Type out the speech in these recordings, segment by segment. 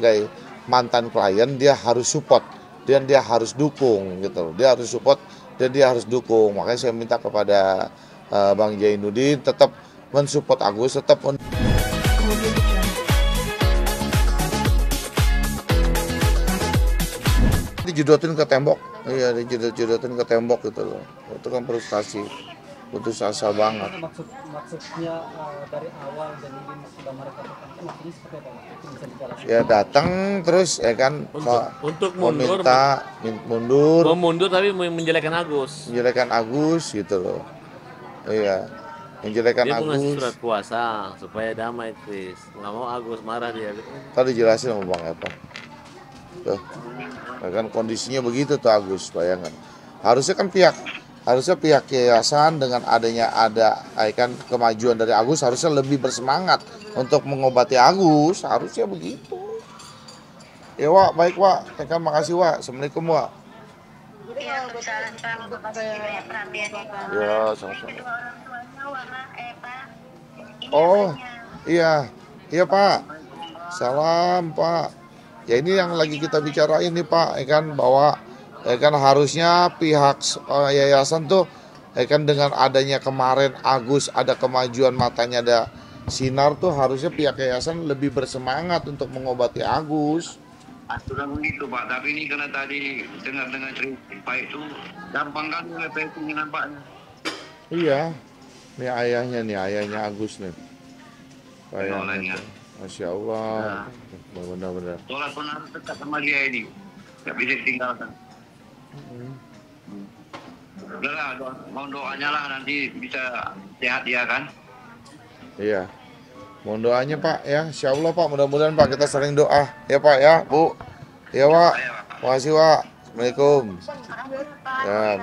sebagai mantan klien dia harus support dan dia harus dukung gitu. Dia harus support dan dia harus dukung. Makanya saya minta kepada Bang Zainuddin tetap mensupport Agus, tetap dijodotin ke tembok. Iya, dijodotin ke tembok gitu loh. Itu kan frustasi. Putus asa banget. Maksudnya dari awal dan ini sudah mereka lakukan maksudnya seperti apa? Itu bisa dijelaskan. Ya datang terus ya kan untuk mundur, meminta mundur tapi menjelekan Agus. Menjelekan Agus gitu loh. Iya. Menjelekan dia Agus. Dia mengasih surat kuasa supaya damai, Chris. Nggak mau Agus marah dia. Tadi dijelasin sama Bang Epa. Tuh. Kan kondisinya begitu tuh Agus, bayangkan. Harusnya pihak yayasan dengan adanya kan kemajuan dari Agus harusnya lebih bersemangat untuk mengobati Agus, harusnya begitu. Ya Wak, baik Wak, kan makasih Wak, Assalamualaikum Wak. Iya, Waalaikumsalam Pak. Ya, sama-sama. Oh, iya, iya Pak. Salam Pak. Ya ini yang lagi kita bicarain nih Pak, ya kan bahwa ya kan harusnya pihak yayasan tuh ya kan dengan adanya kemarin Agus ada kemajuan matanya ada sinar tuh harusnya pihak yayasan lebih bersemangat untuk mengobati Agus. Sudah begitu Pak, tapi ini karena tadi dengar cerita Pak itu gampang kan itu nampaknya. Iya, ini ayahnya Agus nih. Ayahnya. Masya Allah, benar-benar. Sholat pun harus dekat sama dia ini, nggak bisa ditinggalkan. Udah lah, mohon doanya lah nanti bisa sehat dia kan. Iya, mohon doanya Pak ya, Insya Allah Pak, mudah-mudahan Pak kita sering doa ya Pak ya, Bu. Ya Pak, makasih Pak. Assalamualaikum. Ya,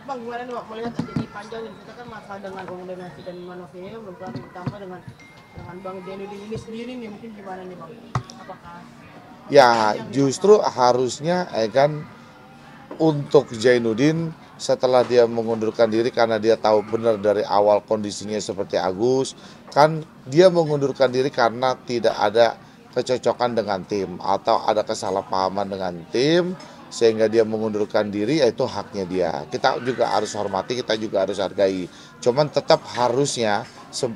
Bang, gimana nih Pak, melihat jadi panjang ini, kita kan masalah dengan komunikasi dan manusianya belum bertambah dengan Bang Zainuddin ini sendiri nih, mungkin gimana nih Bang? Apakah ya justru harusnya kan untuk Zainuddin setelah dia mengundurkan diri karena dia tahu benar dari awal kondisinya seperti Agus, kan dia mengundurkan diri karena tidak ada kecocokan dengan tim atau ada kesalahpahaman dengan tim sehingga dia mengundurkan diri, yaitu haknya dia. Kita juga harus hormati, kita juga harus hargai. Cuman tetap harusnya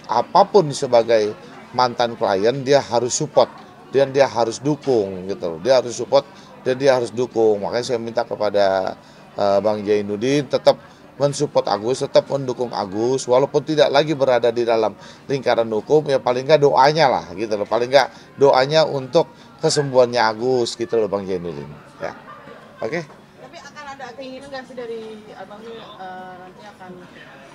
apapun sebagai mantan klien dia harus support dan dia harus dukung gitu. Dia harus support dan dia harus dukung. Makanya saya minta kepada Bang Zainuddin tetap mensupport Agus, tetap mendukung Agus walaupun tidak lagi berada di dalam lingkaran hukum, ya paling enggak doanya lah gitu loh. Paling enggak doanya untuk kesembuhannya Agus gitu loh Bang Zainuddin ya. Oke. Tapi akan ada keinginan nggak sih dari abangnya nanti akan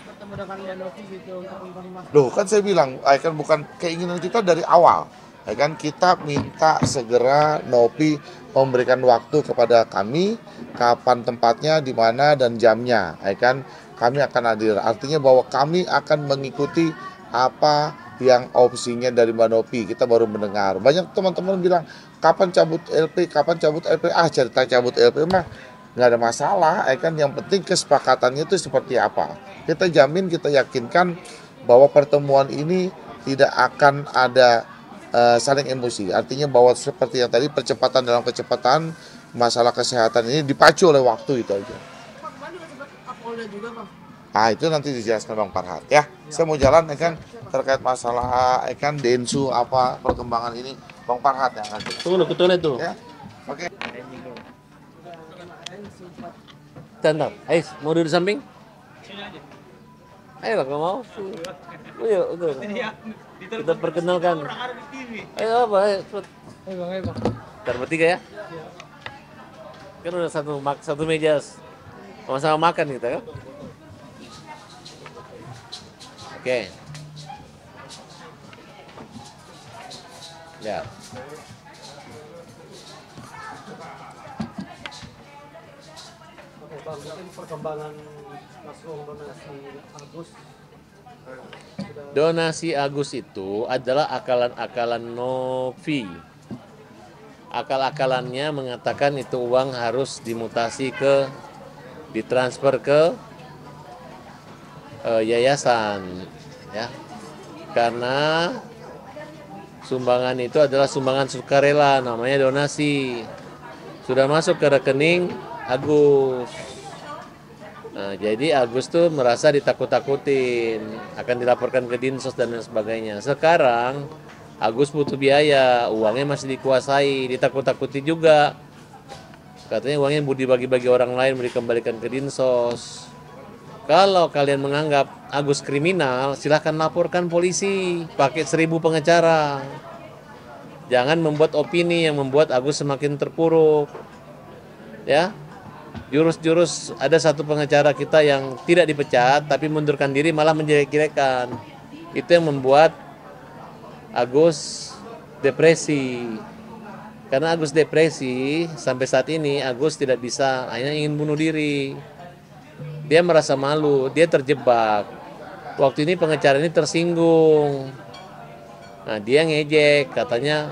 bertemu dengan Mbak Novi gitu untuk informasi? Loh kan saya bilang, kan bukan keinginan kita dari awal. Ya kan kita minta segera Novi memberikan waktu kepada kami kapan tempatnya, di mana dan jamnya. Ya kan kami akan hadir. Artinya bahwa kami akan mengikuti apa yang opsinya dari Mbak Novi. Kita baru mendengar. Banyak teman-teman bilang kapan cabut LP, cerita cabut LP mah nggak ada masalah, kan yang penting kesepakatannya itu seperti apa. Kita jamin, kita yakinkan bahwa pertemuan ini tidak akan ada saling emosi. Artinya bahwa seperti yang tadi percepatan dalam kecepatan masalah kesehatan ini dipacu oleh waktu itu aja. Pak, kemarin juga sempat Kapolda juga Bang. Itu nanti dijelaskan Bang Farhat ya. Saya mau jalan kan terkait masalah kan Densu apa perkembangan ini Bang Farhat yang akan. Tunggu ke toilet tuh. Ya. Oke. Tentang, Ais, mau duduk di samping? Ayo kalau mau. Ayo, kita perkenalkan. Ayo apa? Ayo, cepet. Ayo bang. Ntar bertiga ya. Kan udah satu meja sama-sama makan kita kan. Oke. Ya. Bang, mungkin perkembangan donasi Agus. Donasi Agus itu adalah akalan-akalan Novi. Akal-akalannya mengatakan itu uang harus ditransfer ke yayasan, ya. Karena Sumbangan itu adalah sumbangan sukarela, namanya donasi. Sudah masuk ke rekening Agus. Nah, jadi Agus tuh merasa ditakut-takutin, akan dilaporkan ke Dinsos dan lain sebagainya. Sekarang Agus butuh biaya, uangnya masih dikuasai, ditakut-takuti juga. Katanya uangnya mau dibagi-bagi orang lain, mau dikembalikan ke Dinsos. Kalau kalian menganggap Agus kriminal, silahkan laporkan polisi, pakai 1000 pengacara. Jangan membuat opini yang membuat Agus semakin terpuruk. Ya, jurus-jurus, ada satu pengacara kita yang tidak dipecat, tapi mundurkan diri malah menjelek-jelekan. Itu yang membuat Agus depresi. Karena Agus depresi, sampai saat ini Agus tidak bisa, hanya ingin bunuh diri. Dia merasa malu, dia terjebak. Waktu ini pengacara ini tersinggung. Nah, dia ngejek, katanya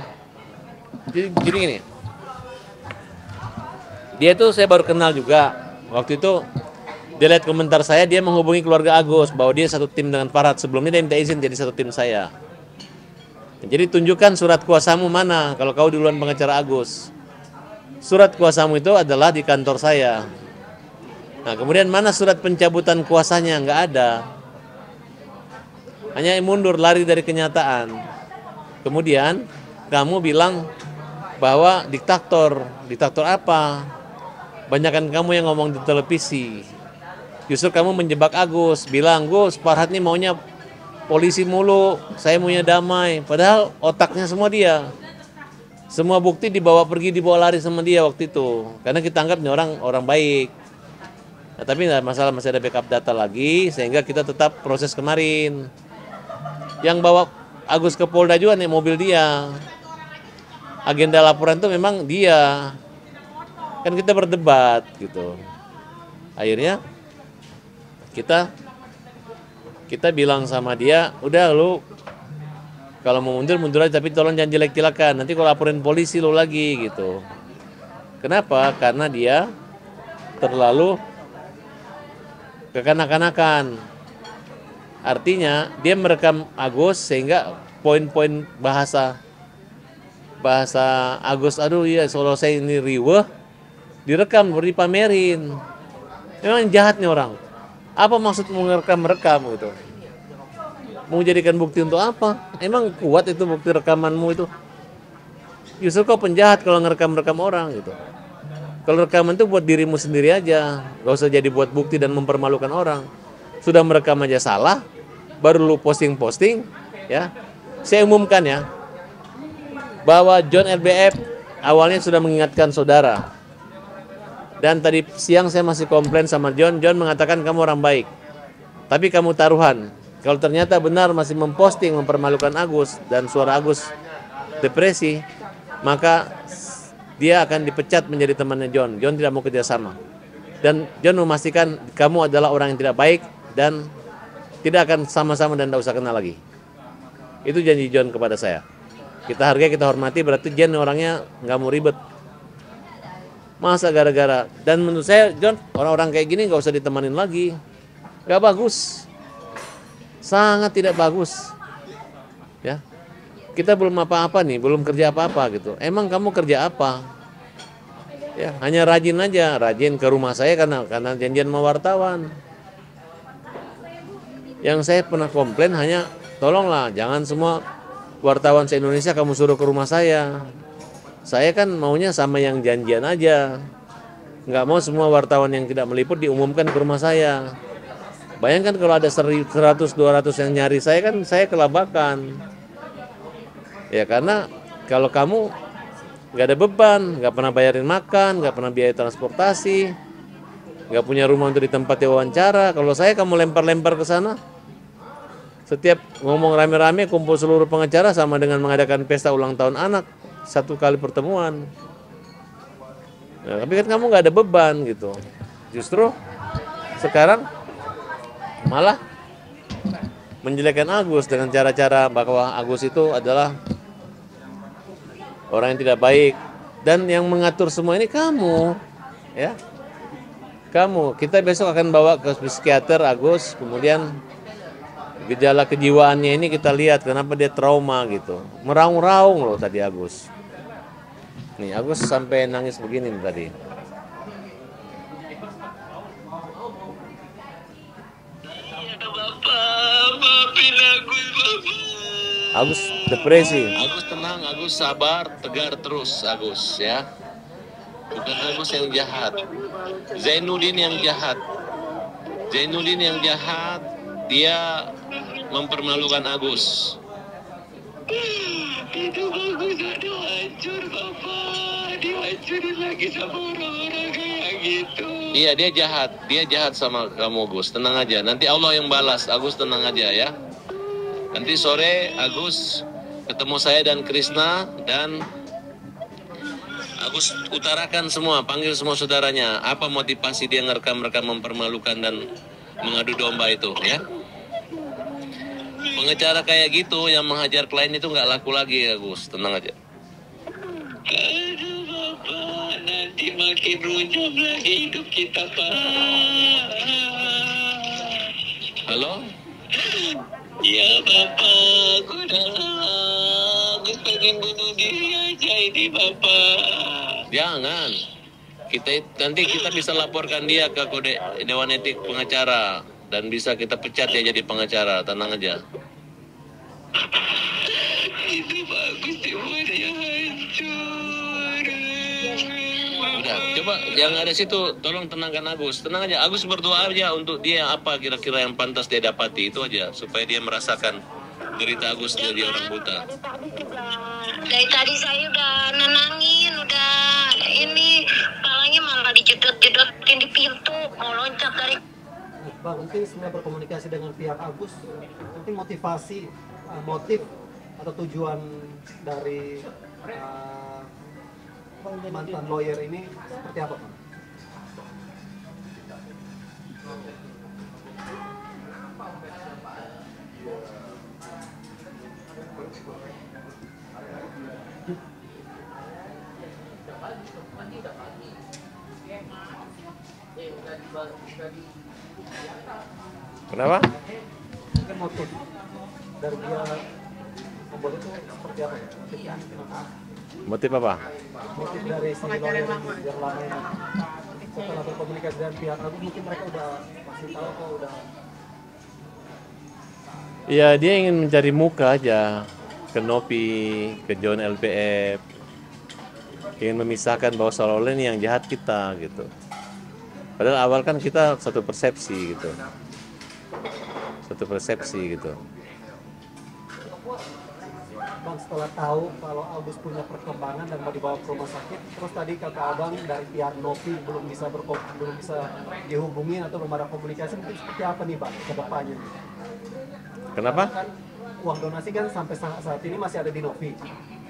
jadi gini. Dia tuh saya baru kenal juga. Waktu itu dia lihat komentar saya, dia menghubungi keluarga Agus bahwa dia satu tim dengan Farhad. Sebelumnya dia minta izin jadi satu tim saya. Jadi tunjukkan surat kuasamu mana kalau kau duluan pengacara Agus. Surat kuasamu itu adalah di kantor saya. Nah, kemudian mana surat pencabutan kuasanya? Nggak ada. Hanya mundur, lari dari kenyataan. Kemudian kamu bilang bahwa diktator. Diktator apa? Banyakan kamu yang ngomong di televisi. Justru kamu menjebak Agus. Bilang, Gus, Farhad ini maunya polisi mulu. Saya maunya damai. Padahal otaknya semua dia. Semua bukti dibawa pergi, dibawa lari sama dia waktu itu. Karena kita anggap ini orang baik. Nah, tapi masalah masih ada backup data lagi, sehingga kita tetap proses kemarin. Yang bawa Agus ke Polda juga nih mobil dia. Agenda laporan itu memang dia. Kan kita berdebat gitu. Akhirnya kita bilang sama dia, udah lu kalau mau mundur aja, tapi tolong jangan jelek-jelekan. Nanti kalau laporin polisi lu lagi gitu. Kenapa? Karena dia terlalu kekanak-kanakan. Artinya dia merekam Agus sehingga poin-poin bahasa Agus, aduh iya kalau saya ini riweh, direkam, baru dipamerin. Memang jahat nih orang. Apa maksud merekam gitu? Mau jadikan bukti untuk apa? Emang kuat itu bukti rekamanmu itu? Justru kau penjahat kalau ngerekam orang gitu. Kalau rekaman itu buat dirimu sendiri aja, gak usah jadi buat bukti dan mempermalukan orang. Sudah merekam aja salah, baru lu posting, ya. Saya umumkan ya, bahwa John LBF awalnya sudah mengingatkan saudara. Dan tadi siang saya masih komplain sama John mengatakan kamu orang baik. Tapi kamu taruhan. Kalau ternyata benar masih memposting, mempermalukan Agus, dan suara Agus depresi, maka dia akan dipecat menjadi temannya John. John tidak mau kerjasama. Dan John memastikan kamu adalah orang yang tidak baik dan tidak akan sama-sama dan tidak usah kenal lagi. Itu janji John kepada saya. Kita hargai, kita hormati, berarti John orangnya nggak mau ribet. Masa gara-gara. Dan menurut saya John, orang-orang kayak gini nggak usah ditemanin lagi. Nggak bagus. Sangat tidak bagus. Ya. Kita belum apa-apa nih, belum kerja apa-apa gitu. Emang kamu kerja apa? Ya, hanya rajin aja, rajin ke rumah saya karena janjian sama wartawan. Yang saya pernah komplain hanya, tolonglah jangan semua wartawan se-Indonesia kamu suruh ke rumah saya. Saya kan maunya sama yang janjian aja. Nggak mau semua wartawan yang tidak meliput diumumkan ke rumah saya. Bayangkan kalau ada 100-200 yang nyari saya, kan saya kelabakan. Ya karena kalau kamu nggak ada beban, nggak pernah bayarin makan, nggak pernah biaya transportasi, nggak punya rumah untuk ditempati wawancara. Kalau saya kamu lempar-lempar ke sana, setiap ngomong rame-rame kumpul seluruh pengacara sama dengan mengadakan pesta ulang tahun anak, satu kali pertemuan. Nah, tapi kan kamu nggak ada beban gitu. Justru sekarang malah menjelekkan Agus dengan cara-cara bahwa Agus itu adalah orang yang tidak baik, dan yang mengatur semua ini kamu, ya. Kamu, kita besok akan bawa ke psikiater Agus, kemudian gejala kejiwaannya ini kita lihat kenapa dia trauma gitu. Meraung-raung loh tadi Agus. Nih Agus sampai nangis begini nih tadi. Agus depresi. Agus tenang, Agus sabar, tegar terus Agus ya. Bukan Agus yang jahat. Zainuddin yang jahat. Zainuddin yang jahat, dia mempermalukan Agus. Itu Agus udah hancur, Bapak. Dihancurin lagi sama orang-orang kayak gitu. Iya, dia jahat sama kamu, Agus. Tenang aja, nanti Allah yang balas. Agus tenang aja ya. Nanti sore Agus ketemu saya dan Krisna dan Agus utarakan semua, panggil semua saudaranya. Apa motivasi dia ngerekam-rekam mempermalukan dan mengadu domba itu ya. Pengacara kayak gitu yang menghajar klien itu nggak laku lagi Agus, tenang aja. Aduh Bapak, nanti makin runyam lagi hidup kita Pak. Halo? Ya Bapak, aku pengen bunuh diri aja ini Bapak. Jangan. Nanti kita bisa laporkan dia ke kode Dewan Etik Pengacara dan bisa kita pecat dia jadi pengacara. Tenang aja. Itu bagus semuanya hancur. Udah, coba yang ada situ tolong tenangkan Agus. Tenang aja, Agus berdoa aja untuk dia apa kira-kira yang pantas dia dapati itu aja supaya dia merasakan derita Agus jadi orang buta. Dari tadi saya udah nenangin, udah ini palanya malah dijedot-jedotin di pintu, mau loncat dari. Bang, mungkin setelah berkomunikasi dengan pihak Agus, mungkin motif atau tujuan dari mantan lawyer ini seperti apa, Bang? Kenapa? Mungkin motif dari dia membuat itu seperti apa? Motif apa? Motif dari si lawyer yang lama ini. Setelah berkomunikasi dengan pihak Agus, mungkin mereka udah pasti tahu kok udah. Ya dia ingin mencari muka aja ke Nopi, ke John LPF, ingin memisahkan bahwa seolah-olah ini yang jahat kita gitu. Padahal awal kan kita satu persepsi gitu. Bang, setelah tahu kalau Agus punya perkembangan dan mau dibawa ke rumah sakit, terus tadi kata abang dari pihak Nopi belum bisa dihubungi atau belum ada komunikasi, mungkin seperti apa nih Bang ke depannya? Kenapa? Kan uang donasi kan sampai saat ini masih ada di Nopi.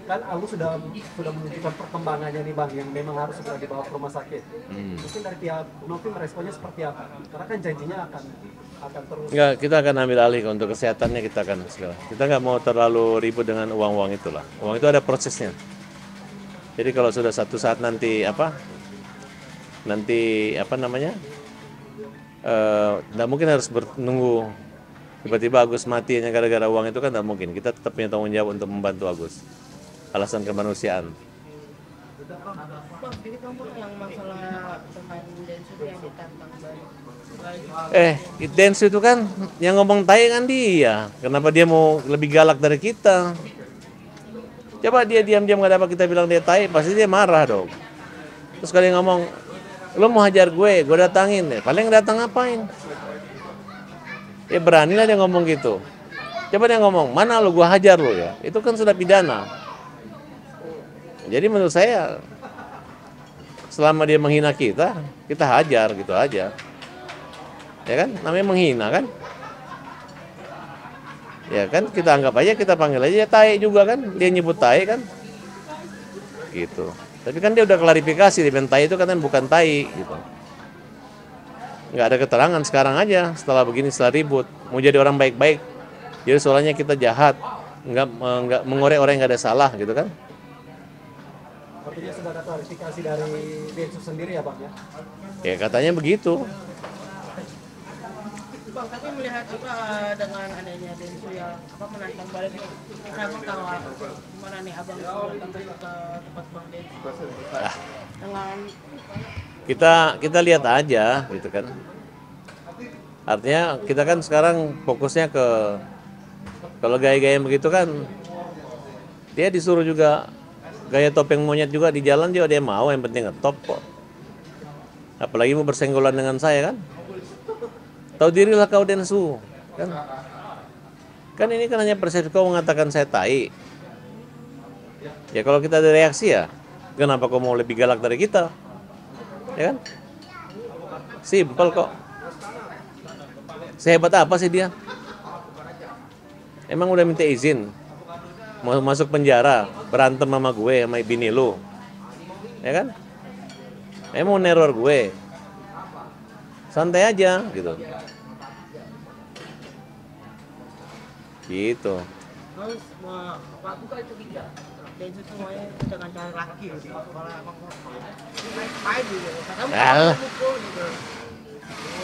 Kan Agus sudah menunjukkan perkembangannya nih Bang yang memang harus segera dibawa ke rumah sakit. Mungkin dari pihak Nopi meresponnya seperti apa? Karena kan janjinya akan terus. Enggak, kita akan ambil alih untuk kesehatannya kita akan segala. Kita nggak mau terlalu ribut dengan uang-uang itulah. Uang itu ada prosesnya. Jadi kalau sudah satu saat nanti nggak mungkin harus menunggu tiba-tiba Agus mati hanya gara-gara uang itu kan nggak mungkin. Kita tetap punya tanggung jawab untuk membantu Agus. Alasan kemanusiaan. Bang, jadi kamu yang masalah dengan Densu yang ditantang Densu itu kan yang ngomong tai kan dia. Kenapa dia mau lebih galak dari kita? Coba dia diam-diam gak dapat kita bilang dia tai, pasti dia marah dong. Terus kali ngomong, lo mau hajar gue datangin deh. Paling datang ngapain? Ya beranilah dia ngomong gitu. Coba dia ngomong, mana lo gue hajar lo ya. Itu kan sudah pidana. Jadi menurut saya selama dia menghina kita hajar gitu aja. Ya kan, namanya menghina kan. Ya kan, kita anggap aja, kita panggil aja tai juga kan. Dia nyebut tai kan. Gitu. Tapi kan dia udah klarifikasi, dia bilang tai itu kan bukan tai gitu. Nggak ada keterangan sekarang aja setelah begini, setelah ribut. Mau jadi orang baik-baik. Jadi soalnya kita jahat, nggak mengorek orang yang nggak ada salah gitu kan. Artinya sudah ada klarifikasi dari Densus sendiri ya Bang ya? Ya katanya begitu. Bang, tapi melihat apa dengan adanya Densu yang apa menantang balik nih, abang tahu gimana nih abang datang ke tempat Bang Densu dengan Kita lihat aja gitu kan. Artinya kita kan sekarang fokusnya ke kalau gaya-gaya begitu kan dia disuruh juga gaya topeng monyet juga di jalan juga dia mau, yang penting ngetop kok. Apalagi mau bersenggolan dengan saya kan. Tahu dirilah kau Densu kan. Kan ini kan hanya persepsi kau mengatakan saya tai. Ya kalau kita ada reaksi ya, kenapa kau mau lebih galak dari kita? Ya kan? Simpel kok. Sehebat apa sih dia? Emang udah minta izin mau masuk penjara, berantem sama gue, sama bini lu. Ya kan? Emang mau neror gue. Santai aja gitu. Gitu. terus aku kan curiga Densu semuanya dengan cara laki gitu. Kalau abang mau fight gitu, kadang Alah. mukul gitu,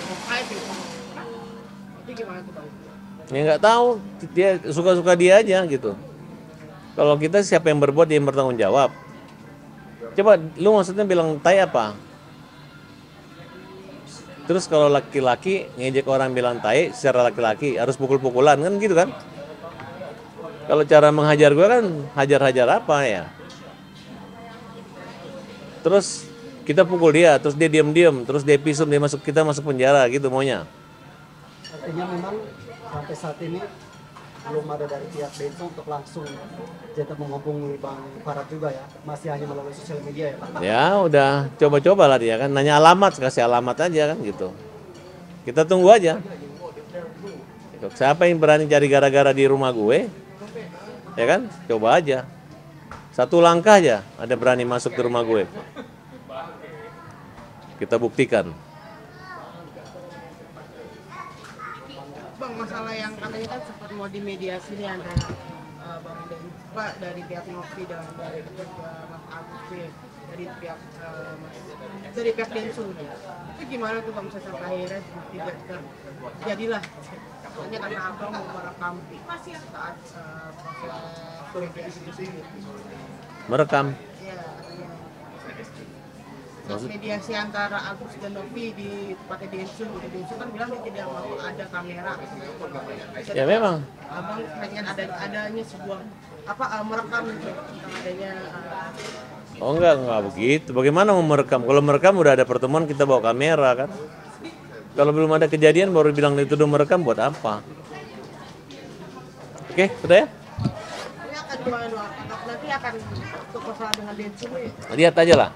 mau fight gitu. Itu gimana tuh bang? Ya nggak tahu, dia suka-suka dia aja gitu. Kalau kita siapa yang berbuat dia yang bertanggung jawab. Coba lu maksudnya bilang tai apa? Terus kalau laki-laki ngejek orang bilang tai secara laki-laki harus pukul-pukulan kan gitu kan? Kalau cara menghajar gue kan hajar-hajar apa ya? Terus kita pukul dia, terus dia diam-diam, terus dia pisum, kita masuk penjara gitu maunya. Artinya memang sampai saat ini belum ada dari pihak Densu untuk langsung jadi menghubungi Bang Farad juga ya, masih hanya melalui sosial media ya Pak? Ya udah coba-coba lah dia kan, nanya alamat, kasih alamat aja kan gitu. Kita tunggu aja. Siapa yang berani cari gara-gara di rumah gue? Ya kan, coba aja. Satu langkah aja ada berani masuk ke rumah gue. Kita buktikan. Bang, masalah yang katanya kan sempat mau dimediasi nih antara Bang Densu Pak dari pihak Novi dan dari pihak Mas Agus nih, dari pihak dari pihak Densu nih. Itu gimana tuh bang sampai akhirnya tidak jadilah hanya karena abang mau merekam saat proses Merekam. ya, saat mediasi antara Agus dan Novi di tempatnya Densu. Densu kan bilang dia tidak mau ada kamera. Ya memang. Abang pengen adanya sebuah merekam gitu tentang adanya Oh enggak begitu. Bagaimana mau merekam? Kalau merekam udah ada pertemuan kita bawa kamera kan. Kalau belum ada kejadian baru bilang itu udah merekam buat apa? Oke, sudah ya? ini akan gimana nanti akan untuk masalah dengan Densu nih. Lihat aja lah.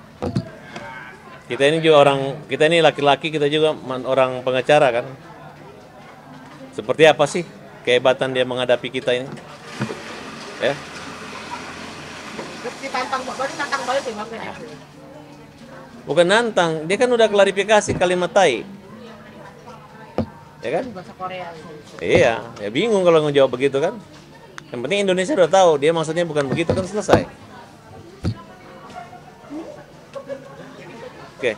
Kita ini juga kita ini laki-laki, kita juga orang pengacara kan. Seperti apa sih kehebatan dia menghadapi kita ini? Ya. Ditantang balik ya bang ya. Bukan nantang, dia kan udah klarifikasi kalimat tai. Ya kan? Bahasa Korea gitu. Iya, ya bingung kalau ngejawab begitu kan. Yang penting Indonesia udah tahu, dia maksudnya bukan begitu kan selesai. Oke.